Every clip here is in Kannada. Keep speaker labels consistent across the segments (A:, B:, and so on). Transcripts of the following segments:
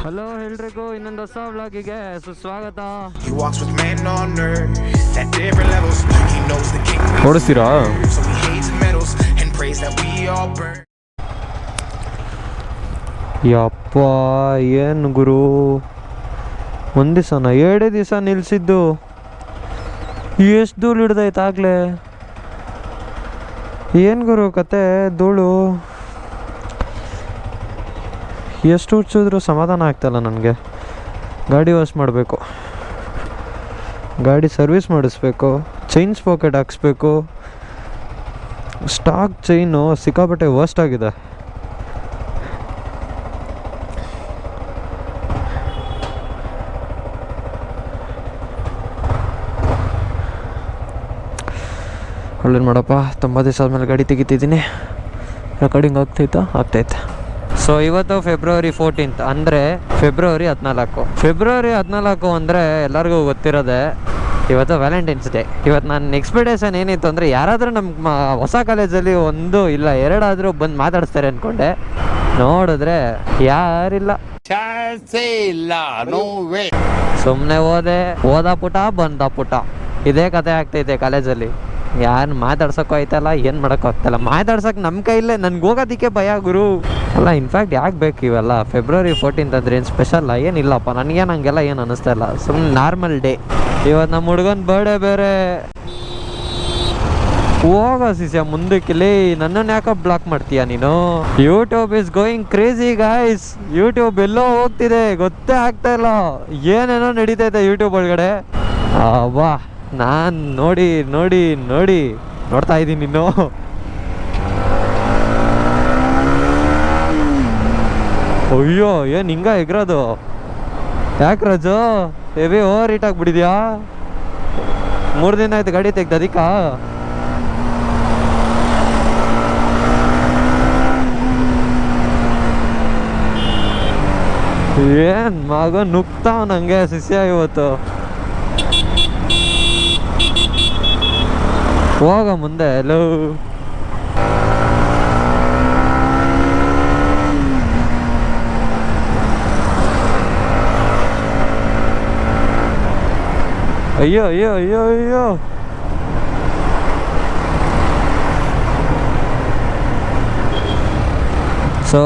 A: ಹಲೋ ಎಲ್ರಿಗೂ ಇನ್ನೊಂದು ಹೊಸ ವ್ಲಾಗಿಗೆ ಸುಸ್ವಾಗತ. ಓಡಿಸ್ತೀರಾ? ಯಪ್ಪ ಏನು ಗುರು, ಒಂದು ದಿವಸನ 2 ದಿವಸ ನಿಲ್ಲಿಸಿದ್ದು, ಎಷ್ಟು ಧೂಳು ಹಿಡ್ದೈತಾಗಲೇ. ಏನು ಗುರು ಕತೆ, ಧೂಳು ಎಷ್ಟು ಹುಚ್ಚಿದ್ರು ಸಮಾಧಾನ ಆಗ್ತಾಯಿಲ್ಲ ನನಗೆ. ಗಾಡಿ ವಾಶ್ ಮಾಡಬೇಕು, ಗಾಡಿ ಸರ್ವಿಸ್ ಮಾಡಿಸ್ಬೇಕು, ಚೈನ್ ಸ್ಪಾಕೆಟ್ ಹಾಕ್ಸ್ಬೇಕು. ಸ್ಟಾಕ್ ಚೈನು ಸಿಕ್ಕಾಪಟ್ಟೆ ವರ್ಸ್ಟ್ ಆಗಿದೆ. ಒಳ್ಳೇದು ಮಾಡಪ್ಪ, 90 ದಿವಸ ಆದಮೇಲೆ ಗಾಡಿ ತೆಗಿತಿದ್ದೀನಿ. ರೆಕಾರ್ಡಿಂಗ್ ಆಗ್ತೈತೆ. ಸೊ ಇವತ್ತು ಫೆಬ್ರವರಿ 14 ಅಂದರೆ ಫೆಬ್ರವರಿ 14. ಫೆಬ್ರವರಿ 14 ಅಂದರೆ ಎಲ್ಲರಿಗೂ ಗೊತ್ತಿರೋದೆ, ಇವತ್ತು ವ್ಯಾಲೆಂಟೈನ್ಸ್ ಡೇ. ಇವತ್ತು ನನ್ನ ಎಕ್ಸ್ಪೆಕ್ಟೇಷನ್ ಏನಿತ್ತು ಅಂದರೆ ಯಾರಾದರೂ ನಮ್ಮ ಹೊಸ ಕಾಲೇಜಲ್ಲಿ 1 ಇಲ್ಲ 2 ಆದರೂ ಬಂದು ಮಾತಾಡಿಸ್ತಾರೆ ಅಂದ್ಕೊಂಡೆ. ನೋಡಿದ್ರೆ ಯಾರಿಲ್ಲ, ಸುಮ್ಮನೆ ಓದ ಪುಟ ಬಂದ ಪುಟ, ಇದೇ ಕತೆ ಆಗ್ತೈತೆ ಕಾಲೇಜಲ್ಲಿ. ಯಾರು ಮಾತಾಡ್ಸೋಕ್ಕೂ ಆಯ್ತಲ್ಲ, ಏನು ಮಾಡೋಕ್ಕೂ ಆಗ್ತಾಯಿಲ್ಲ. ಮಾತಾಡ್ಸೋಕೆ ನಮ್ಮ ಕೈಲೇ, ನನ್ಗೆ ಹೋಗೋದಕ್ಕೆ ಭಯ ಗುರು. ಅಲ್ಲ ಇನ್ಫ್ಯಾಕ್ಟ್ ಯಾಕೆ ಬೇಕು ಇವೆಲ್ಲ? ಫೆಬ್ರವರಿ 14 ಅಂದರೆ ಏನು ಸ್ಪೆಷಲ್ಲ? ಏನಿಲ್ಲಪ್ಪ, ನನಗೇನು ಹಂಗೆಲ್ಲ ಏನು ಅನ್ನಿಸ್ತಾ ಇಲ್ಲ, ಸುಮ್ಮನೆ ನಾರ್ಮಲ್ ಡೇ. ಇವತ್ತು ನಮ್ಮ ಹುಡುಗನ ಬರ್ಡೇ ಬೇರೆ. ಹೋಗೋ ಶಿಷ್ಯ ಮುಂದಕ್ಕಿಲ್ಲಿ, ನನ್ನನ್ನು ಯಾಕೆ ಬ್ಲಾಕ್ ಮಾಡ್ತೀಯ ನೀನು? YouTube is going crazy guys. YouTube ಎಲ್ಲೋ ಹೋಗ್ತಿದೆ, ಗೊತ್ತೇ ಆಗ್ತಾ ಇಲ್ಲ. ಏನೇನೋ ನಡೀತೈತೆ ಯೂಟ್ಯೂಬ್ ಒಳಗಡೆ. ವಾ, ನಾನು ನೋಡ್ತಾ ಇದ್ದೀನಿ ಇನ್ನು. ಅಯ್ಯೋ, ಏನು ಹಿಂಗ ಎಗ್ರೋದು? ಯಾಕೆ ರಾಜು, ಹೆವಿ ಓವರ್ ಹೀಟ್ ಆಗಿಬಿಟ್ಟಿದ್ಯಾ? 3 ದಿನ ಆಯ್ತು ಗಾಡಿ ತೆಗ್ದು, ಅದಕ್ಕ ಏನು ಮಗ ನುಗ್ತಾವ ನಂಗೆ ಶಿಷ್ಯ ಇವತ್ತು. ಹೋಗ ಮುಂದೆ. ಹಲೋ ಅಯ್ಯೋ ಅಯ್ಯೋ ಅಯ್ಯೋ ಅಯ್ಯೋ, ಸೊ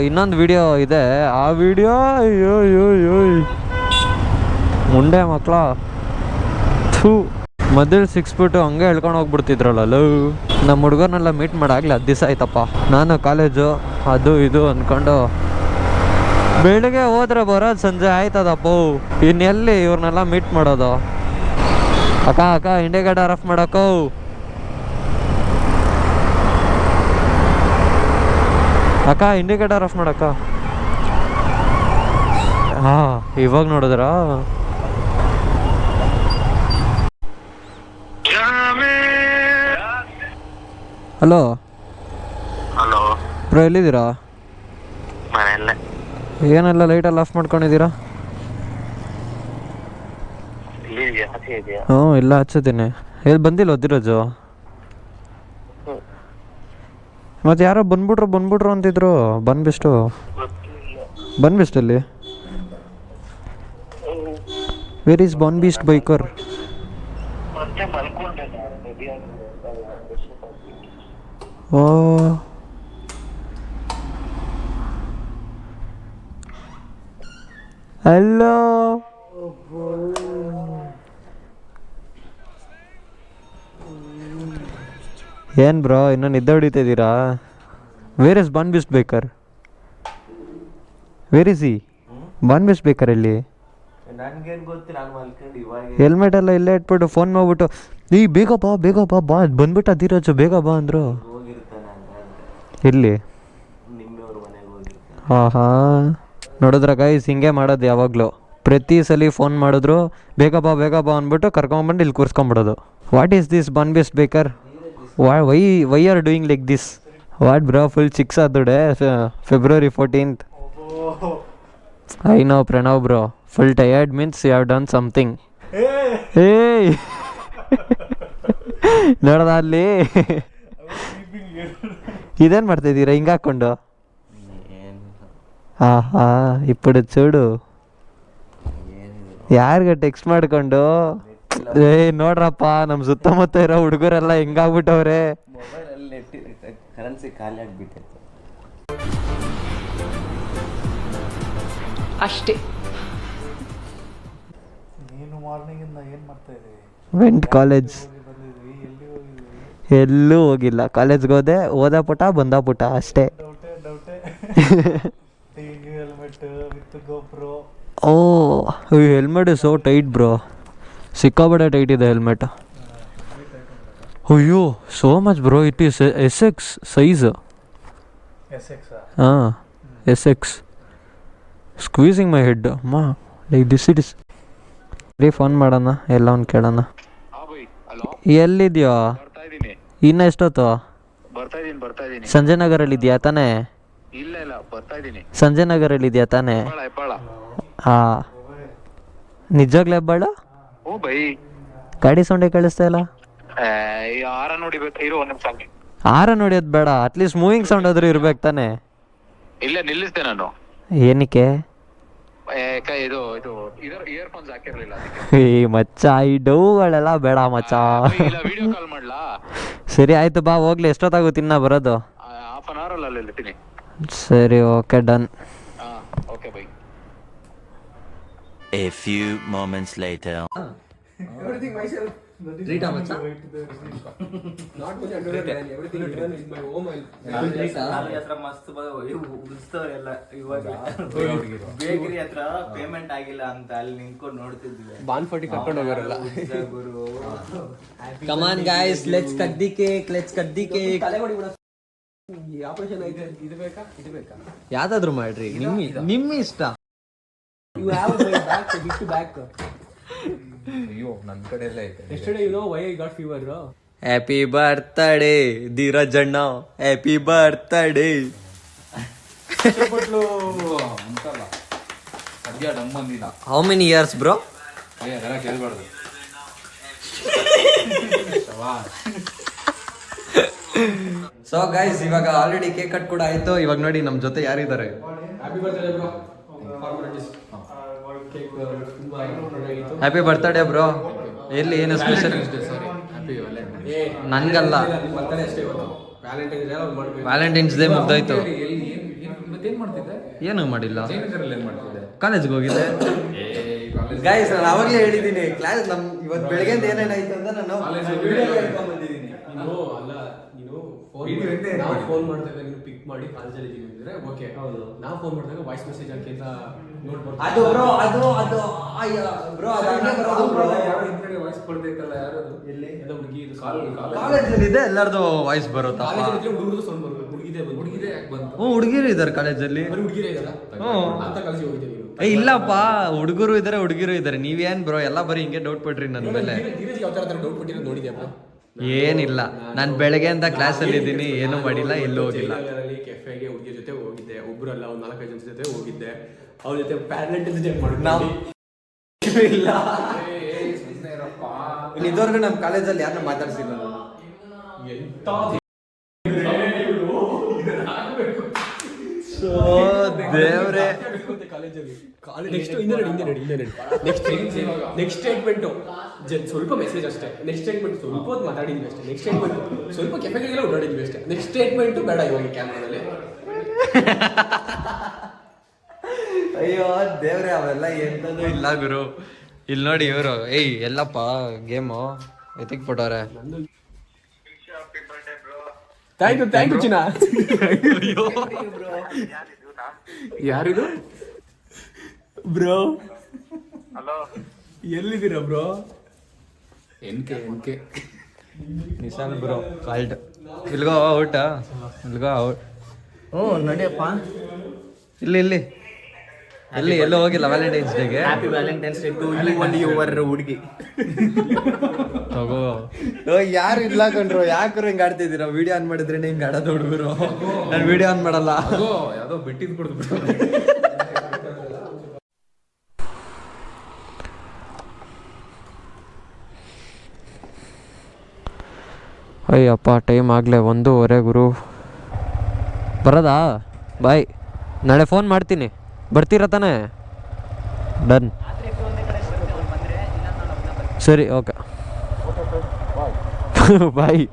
A: ಇನ್ನೊಂದು ವಿಡಿಯೋ ಇದೆ, ಆ ವಿಡಿಯೋ ಅಯ್ಯೋ ಅಯ್ಯೋ ಅಯ್ಯೋ ಮುಂಡೆ ಮಕ್ಕಳ ಮೊದಲು ಸಿಕ್ಸ್ಬಿಟ್ಟು ಹಂಗೆ ಹೇಳ್ಕೊಂಡು ಹೋಗ್ಬಿಡ್ತಿದ್ರಲ್ಲ. ನಮ್ಮ ಹುಡುಗರನ್ನೆಲ್ಲ ಮೀಟ್ ಮಾಡಾಗಲಿ 10 ದಿವಸ ಆಯ್ತಪ್ಪ. ನಾನು ಕಾಲೇಜು ಅದು ಇದು ಅಂದ್ಕೊಂಡು ಬೆಳಿಗ್ಗೆ ಹೋದ್ರೆ ಬರೋದು ಸಂಜೆ ಆಯ್ತದಪ್ಪ. ಇನ್ನೆಲ್ಲಿ ಇವ್ರನ್ನೆಲ್ಲ ಮೀಟ್ ಮಾಡೋದು? ಅಕ್ಕ ಇಂಡಿಕೇಟರ್ ಆಫ್ ಮಾಡಕ್ಕೋ. ಅಕ್ಕ ಇಂಡಿಕೇಟರ್ ಆಫ್ ಮಾಡಕ್ಕ. ಹಾಂ, ಇವಾಗ ನೋಡಿದ್ರಾ? ಹಲೋ ಬ್ರೋ, ಎಲ್ಲಿದ್ದೀರಾ? ಏನೆಲ್ಲ ಲೈಟೆಲ್ಲ ಆಫ್ ಮಾಡ್ಕೊಂಡಿದ್ದೀರಾ? ಹ್ಞೂ, ಇಲ್ಲ ಹಚ್ಚಿದ್ದೀನಿ. ಎಲ್ಲಿ ಬಂದಿಲ್ಲ ಒದ್ದಿರೋಜು? ಮತ್ತು ಯಾರೋ ಬಂದ್ಬಿಟ್ರು ಅಂತಿದ್ರು. ಬನ್ಬಿಸ್ಟಲ್ಲಿ where is Bunbist biker? Oh, hello. ಏನು ಬ್ರೋ, ಇನ್ನೂ ನಿದ್ದೆ ಹೊಡಿತಿದ್ದೀರಾ? Where is Bunbist baker? Where is ಈ ಬನ್ಬಿಸ್ಟ್ ಬೇಕರ್? ಎಲ್ಲಿ? ಹೆಲ್ಮೆಟ್ ಎಲ್ಲ ಇಲ್ಲೇ ಇಟ್ಬಿಟ್ಟು ಫೋನ್ ಮಾಡ್ಬಿಟ್ಟು, ಈ ಬೇಗ ಬಾ ಬಂದ್ಬಿಟ್ಟು ಧೀರಜ್ ಬೇಗ ಬಾ ಅಂದರು. ಎಲ್ಲಿ? ಹಾಂ, ನೋಡಿದ್ರ ಗೈಸ್, ಹಿಂಗೆ ಮಾಡೋದು ಯಾವಾಗಲೂ. ಪ್ರತಿ ಸಲ ಫೋನ್ ಮಾಡಿದ್ರು ಬೇಗ ಬಾ ಅಂದ್ಬಿಟ್ಟು ಕರ್ಕೊಂಬಂದು ಇಲ್ಲಿ ಕೂರಿಸ್ಕೊಂಬಿಡೋದು. What is this Bunbist baker? Why are doing like this? What bro, full chicks ಆದುಡೆ February 14. I know Pranav bro, full tired means you have done something. ಏಯ್ ನೋಡ್ದ ಅಲ್ಲಿ ಇದೇನು ಮಾಡ್ತಾಯಿದ್ದೀರಾ ಹಿಂಗೆ ಹಾಕ್ಕೊಂಡು? ఆహా ఇప్పుడు చూడు ಯಾರಿಗೆ ಟೆಕ್ಸ್ಟ್ ಮಾಡ್ಕೊಂಡು ಏ ನೋಡ್ರಪ್ಪ ನಮ್ಮ ಸುತ್ತಮುತ್ತ ಇರೋ ಹುಡುಗರೆಲ್ಲ ಹೆಂಗಾಗ್ಬಿಟ್ಟವ್ರೆ.
B: ಮೊಬೈಲಲ್ಲಿ ಕರೆನ್ಸಿ ಖಾಲಿ ಆಗಿಬಿಟ್ಟೈತೆ
C: ಅಷ್ಟೇ.
D: ನೀನು ಮಾರ್ನಿಂಗಿಂದ ಏನು ಮಾಡ್ತಾ ಇದ್ದೀವಿ?
A: Vent college.
D: ಬಂದಿದ್ವಿ, ಎಲ್ಲಿ ಹೋಗಿದ್ವಿ?
A: ಎಲ್ಲೂ ಹೋಗಿಲ್ಲ. ಕಾಲೇಜ್ಗೆ ಹೋದೆ, ಓದ ಪುಟ ಬಂದ ಪುಟ ಅಷ್ಟೇ.
D: ಡೌಟೇ ಹೆಲ್ಮೆಟ್ ವಿತ್ ಗೋಪ್ರೋ.
A: ಓ ಹೆಲ್ಮೆಟ್ ಸೋ ಟೈಟ್ ಬ್ರೋ, ಸಿಕ್ಕಾಬಡೆ ಟೈಟ್ ಇದೆ ಹೆಲ್ಮೆಟ್. ಅಯ್ಯೋ so much bro, it is SX size. ಹಾಂ SX ಸ್ಕ್ವೀಸಿಂಗ್ ಮೈ ಹೆಡ್ ಅಮ್ಮ ಲೈಕ್ ದಿಸ್ ಇಟ್ ಇಸ್. ರೀ ಫೋನ್ ಮಾಡೋಣ, ಎಲ್ಲ ಒಂದು ಕೇಳೋಣ. ಎಲ್ಲಿದ್ಯೋ? ಇನ್ನು ಎಷ್ಟೊತ್ತು? ಸಂಜಯ್ ನಗರಲ್ಲಿ ಇದೆಯಾ ತಾನೇ? ಸಂಜಯ್ ನಗರಲ್ಲಿ ಇದೆಯಾ ತಾನೇ? ಹಾಂ ನಿಜವಾಗ್ಲೂ ಹೆಬ್ಬಾಳ? ಗಾಡಿ ಸೌಂಡೇ ಕೇಳಿಸ್ತಾ ಇಲ್ಲ. ಆರ ನೋಡಿಯೋದು ಬೇಡ, ಅಟ್ಲೀಸ್ಟ್ ಮೂವಿಂಗ್ ಸೌಂಡ್ ಆದ್ರೂ ಇರ್ಬೇಕು ತಾನೆ.
E: ಇಲ್ಲ ನಿಲ್ಲಿಸ್ದೆ ನಾನು.
A: ಏನಕ್ಕೆ?
E: ಇದು ಇಯರ್ಫೋನ್ಸ್ ಹಾಕಿರ್ಲಿಲ್ಲ.
A: ಈ ಮಚ್ಚ ಈ ಡೌಗಳೆಲ್ಲ ಬೇಡ ಮಚ್ಚ.
E: ವಿಡಿಯೋ ಕಾಲ್ ಮಾಡ್ಲಾ?
A: ಸರಿ ಆಯ್ತು ಬಾ ಹೋಗ್ಲಿ. ಎಷ್ಟೊತ್ತಾಗುತ್ತೆ ಇನ್ನ ಬರೋದು?
E: ಹಾಫ್ ಅನ್ ಅವರ್ ಅಲ್ಲಿ ಇರ್ತೀನಿ.
A: ಸರಿ okay done.
E: Okay by.
F: A few moments later.
G: Everything myself. Rita macha. Not only underwear, everything done in my home.
B: ಅಲ್ಲಿ ಹತ್ರ ಮಸ್ತ್ ಉಳಿಸ್ತವ್ರೆಲ್ಲ. ಇವಾಗ ಬೇಕರಿ ಹತ್ರ ಪೇಮೆಂಟ್ ಆಗಿಲ್ಲ ಅಂತ ಅಲ್ಲಿ ನಿಂತ್ಕೊಂಡು ನೋಡ್ತಿದ್ವಿ.
G: ಬಾನ್ಫಟಿ ಕರ್ಕೊಂಡು ಹೋಗೋರಲ್ಲ
B: ಗುರು.
A: Come on guys, let's cut the cake, let's cut the cake.
G: ಈ ಆಪರೇಷನ್ ಐತೆ, ಇದು ಬೇಕಾ ಇದು ಬೇಕಾ?
A: ಯಾವ್ದಾದ್ರು ಮಾಡ್ರಿ, ನಿಮ್ಮ ಇಷ್ಟ.
G: You have back to back.
D: ಅಯ್ಯೋ ನನ್ನ ಕಡೆ ಎಲ್ಲ ಐತೆ.
G: Yesterday you know why I got fever?
A: Happy birthday Dheeraj ಅಣ್ಣ, ಹ್ಯಾಪಿ ಬರ್ತ್ಡೇ.
D: ಕಷ್ಟಪಟ್ಲು ಅಂತಲ್ಲ, ಸದ್ಯ ನಮ್ಮಂದಿಲ್ಲ.
A: How many years bro?
D: ಅದೆಲ್ಲ ಕೇಳ್ಬಾರ್ದು.
A: ಸೊ ಗೈಸ್ ಇವಾಗ ಆಲ್ರೆಡಿ ಕೇಕ್ ಕಟ್ ಕೂಡ ಆಯ್ತು. ಇವಾಗ ನೋಡಿ ನಮ್ಮ ಜೊತೆ ಯಾರಿದ್ದಾರೆ.
G: Happy birthday bro. ಕೇಕ್ ತುಂಬಾ ಚೆನ್ನಾಗಿತ್ತು.
A: Happy birthday bro. ಎಲ್ಲಿ ಏನು ಸ್ಪೆಷಲ್?
G: Happy valentine's.
A: ನನ್ಗಲ್ಲ,
G: ಬರ್ತಡೇ ಅಷ್ಟೇ ಇವತ್ತು. ವ್ಯಾಲೆಂಟೈನ್ಸ್ ಡೇ ಅವ್ರು ಮಾಡ್ಬೇಕು.
A: ವ್ಯಾಲೆಂಟೈನ್ಸ್ ಡೇ ಮುಗ್ದೋಯ್ತು.
D: ಮತ್ತೇನ್ ಮಾಡ್ತಿದ್ದೆ?
A: ಏನು ಮಾಡಿಲ್ಲ,
D: ಜಯನಗರಲ್ಲಿ ಏನ್ ಮಾಡ್ತಿದ್ದೆ?
A: ಕಾಲೇಜ್ಗೆ ಹೋಗಿದ್ದೆ. ಗೈಸ್ ನಾನು ಅವಾಗಲೇ ಹೇಳಿದ್ದೀನಿ, ಕ್ಲಾಸ್ ನಮ್ ಇವತ್ತು ಬೆಳಗ್ಗೆ ಏನೇನಾಯ್ತು ಅಂತ ನಾನು
G: ನೀನು ಅಲ್ಲ, ನೀನು ಫೋನ್ ಮಾಡಿದಾಗ ನೀನು ಪಿಕ್ ಮಾಡಿ ಕಾಲೇಜಲ್ಲಿ ಇದ್ದೀನಿ ಅಂದ್ರೆ ಓಕೆ. ನಾವು ಫೋನ್ ಮಾಡಿದಾಗ ವಾಯ್ಸ್ ಮೆಸೇಜ್ ಹಾಕಿ ಅಂತ ನೋಡ್ಬೋದು.
A: ಅದು ಬ್ರೋ, ಅದು ಬ್ರೋ
D: ಯಾರು ಹಿಂದೆ ವಾಯ್ಸ್ ಕೊಡ್ಬೇಕಲ್ಲ, ಯಾರದು?
G: ಎಲ್ಲಿ ಅದು ಹುಡುಗಿ ಇದು
A: ಕಾಲೇಜಲ್ಲಿ ಇದೆ, ಎಲ್ಲರದು ವಾಯ್ಸ್ ಬರುತ್ತಾ?
G: ಕಾಲೇಜಲ್ಲಿ ಹುಡುಗರು ಸೌಂಡ್ ಬರ್ಬೇಕು. ಹುಡುಗಿದೆ ಯಾಕೆ ಬಂತು?
A: ಹ್ಞೂ ಹುಡುಗಿರು ಇದ್ದಾರೆ ಕಾಲೇಜಲ್ಲಿ.
G: ಹುಡುಗಿರೇ ಇದಾರ ಅಂತ ಕಾಲೇಜಿಗೆ ಹೋಗಿದ್ದೀವಿ.
A: ಏ ಇಲ್ಲಪ್ಪ, ಹುಡುಗರು ಇದ್ದಾರೆ ಹುಡುಗಿರು ಇದ್ದಾರೆ. ನೀವೇನ್ ಬ್ರೋ ಎಲ್ಲ ಬರೀ ಹಿಂಗೆ ಡೌಟ್ ಪಟ್ರಿ ನನ್ನ ಮೇಲೆ.
G: ಧೀರಜ್ ಯಾವ ತರ ಡೌಟ್ ಪಟ್ಟಿರೋದು ನೋಡಿದ್ಯಾ?
A: ಏನಿಲ್ಲ, ನಾನು ಬೆಳಗ್ಗೆಯಿಂದ ಕ್ಲಾಸಲ್ಲಿ ಇದ್ದೀನಿ, ಏನೂ ಮಾಡಿಲ್ಲ, ಎಲ್ಲೂ ಹೋಗಿಲ್ಲ.
G: ಕೆಫೆಗೆ ಹುಡುಗಿಯ ಜೊತೆ ಹೋಗಿದ್ದೆ, ಒಬ್ಬರಲ್ಲ ಒಂದು 4-5 ಜನ ಜೊತೆ ಹೋಗಿದ್ದೆ. ಅವ್ರ ಜೊತೆ ಪ್ಯಾರೆಂಟ್ ಜೊತೆ ಮಾಡಿದ್ವಿ.
A: ಇಲ್ಲ ಇದುವರೆಗೂ ನಮ್ಮ ಕಾಲೇಜಲ್ಲಿ ಯಾರನ್ನ ಮಾತಾಡ್ಸಿಲ್ಲ. ದೇವ್ರೆ,
G: ನೆಕ್ಸ್ಟ್ ಸ್ಟೇಟ್ಮೆಂಟ್ ಸ್ವಲ್ಪ ಮೆಸೇಜ್ ಅಷ್ಟೇ. ನೆಕ್ಸ್ಟ್ ಸ್ಟೇಟ್ಮೆಂಟ್ ಸ್ವಲ್ಪ ಹೊತ್ತು ಮಾತಾಡಿದ್ವಿ ಅಷ್ಟೇ. ನೆಕ್ಸ್ಟ್ ಸ್ಟೇಟ್ಮೆಂಟ್ ಸ್ವಲ್ಪ ಕೆಫೆಗೆಲ್ಲ ಓಡಾಡಿದ್ವಿ ಅಷ್ಟೇ. ನೆಕ್ಸ್ಟ್ ಸ್ಟೇಟ್ಮೆಂಟ್ ಬೇಡ ಇವಾಗ ಕ್ಯಾಮ್ರಾದಲ್ಲಿ.
A: ಅಯ್ಯೋ ದೇವ್ರೆ, ಅವೆಲ್ಲ ಎಂತದೂ ಇಲ್ಲ ಗುರು. ಇಲ್ಲಿ ನೋಡಿ ಇವರು, ಏಯ್ ಎಲ್ಲಪ್ಪ ಗೇಮು ಎತ್ತಿಕ್ ಬಿಟ್ಟವ್ರೆ.
G: ಥ್ಯಾಂಕ್ ಯು ಚಿನ್ನ. ಯಾರಿದು ಬ್ರೋ?
E: ಹಲೋ,
G: ಎಲ್ಲಿದ್ದೀರಾ bro?
D: NK
A: Nishan bro called. ಇಲ್ಗೋ ಔಟ, ಇಲ್ಗೋ ಔಟ್.
B: ಹ್ಞೂ ನಡಿಯಪ್ಪ.
A: ಇಲ್ಲಿ ಎಲ್ಲೂ ಹೋಗಿಲ್ಲ ವ್ಯಾಲೆಂಟೈನ್ಸ್ ಡೇಗೆ?
B: Happy valentine's day to you and your ಹುಡುಗಿ.
A: ತಗೋ. ಯಾರು ಇಲ್ಲ ಕಣ್ರು, ಯಾಕರು ಹಿಂಗೆ ಆಡ್ತಿದ್ದೀರಾ? ವಿಡಿಯೋ ಆನ್ ಮಾಡಿದ್ರೆ ಹಿಂಗೆ ಆಡೋದು ಹುಡುಗರು. ನಾನು ವಿಡಿಯೋ ಆನ್ ಮಾಡಲ್ಲ.
D: ಯಾವುದೋ ಬಿಟ್ಟಿದ್ ಬಿಡ್ದು.
A: ಅಯ್ಯಪ್ಪ ಟೈಮ್ ಆಗಲೇ 1:15 ಗುರು. ಬರೋದಾ? ಬಾಯ್. ನಾಳೆ ಫೋನ್ ಮಾಡ್ತೀನಿ, ಬರ್ತೀರಾ ತಾನೇ? ಡನ್, ಸರಿ, ಓಕೆ. ಬಾಯ್.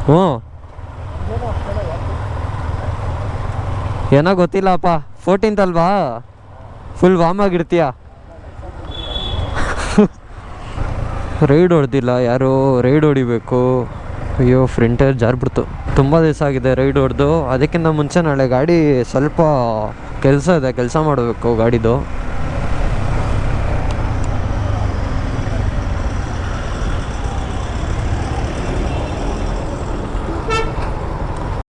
A: ಹ್ಞೂ, ಏನೋ ಗೊತ್ತಿಲ್ಲಪ್ಪ. 14th ಅಲ್ವಾ, ಫುಲ್ ವಾಮ್ ಆಗಿರ್ತೀಯ. ರೈಡ್ ಹೊಡೆದಿಲ್ಲ ಯಾರು, ರೈಡ್ ಹೊಡಿಬೇಕು. ಅಯ್ಯೋ, ಫ್ರಂಟರ್ ಜಾರ್ಬಿಡ್ತು. ತುಂಬ ದಿವಸ ಆಗಿದೆ ರೈಡ್ ಹೊಡೆದು. ಅದಕ್ಕಿಂತ ಮುಂಚೆ ನಾಳೆ ಗಾಡಿ ಸ್ವಲ್ಪ ಕೆಲಸ ಇದೆ, ಕೆಲಸ ಮಾಡಬೇಕು ಗಾಡಿದು.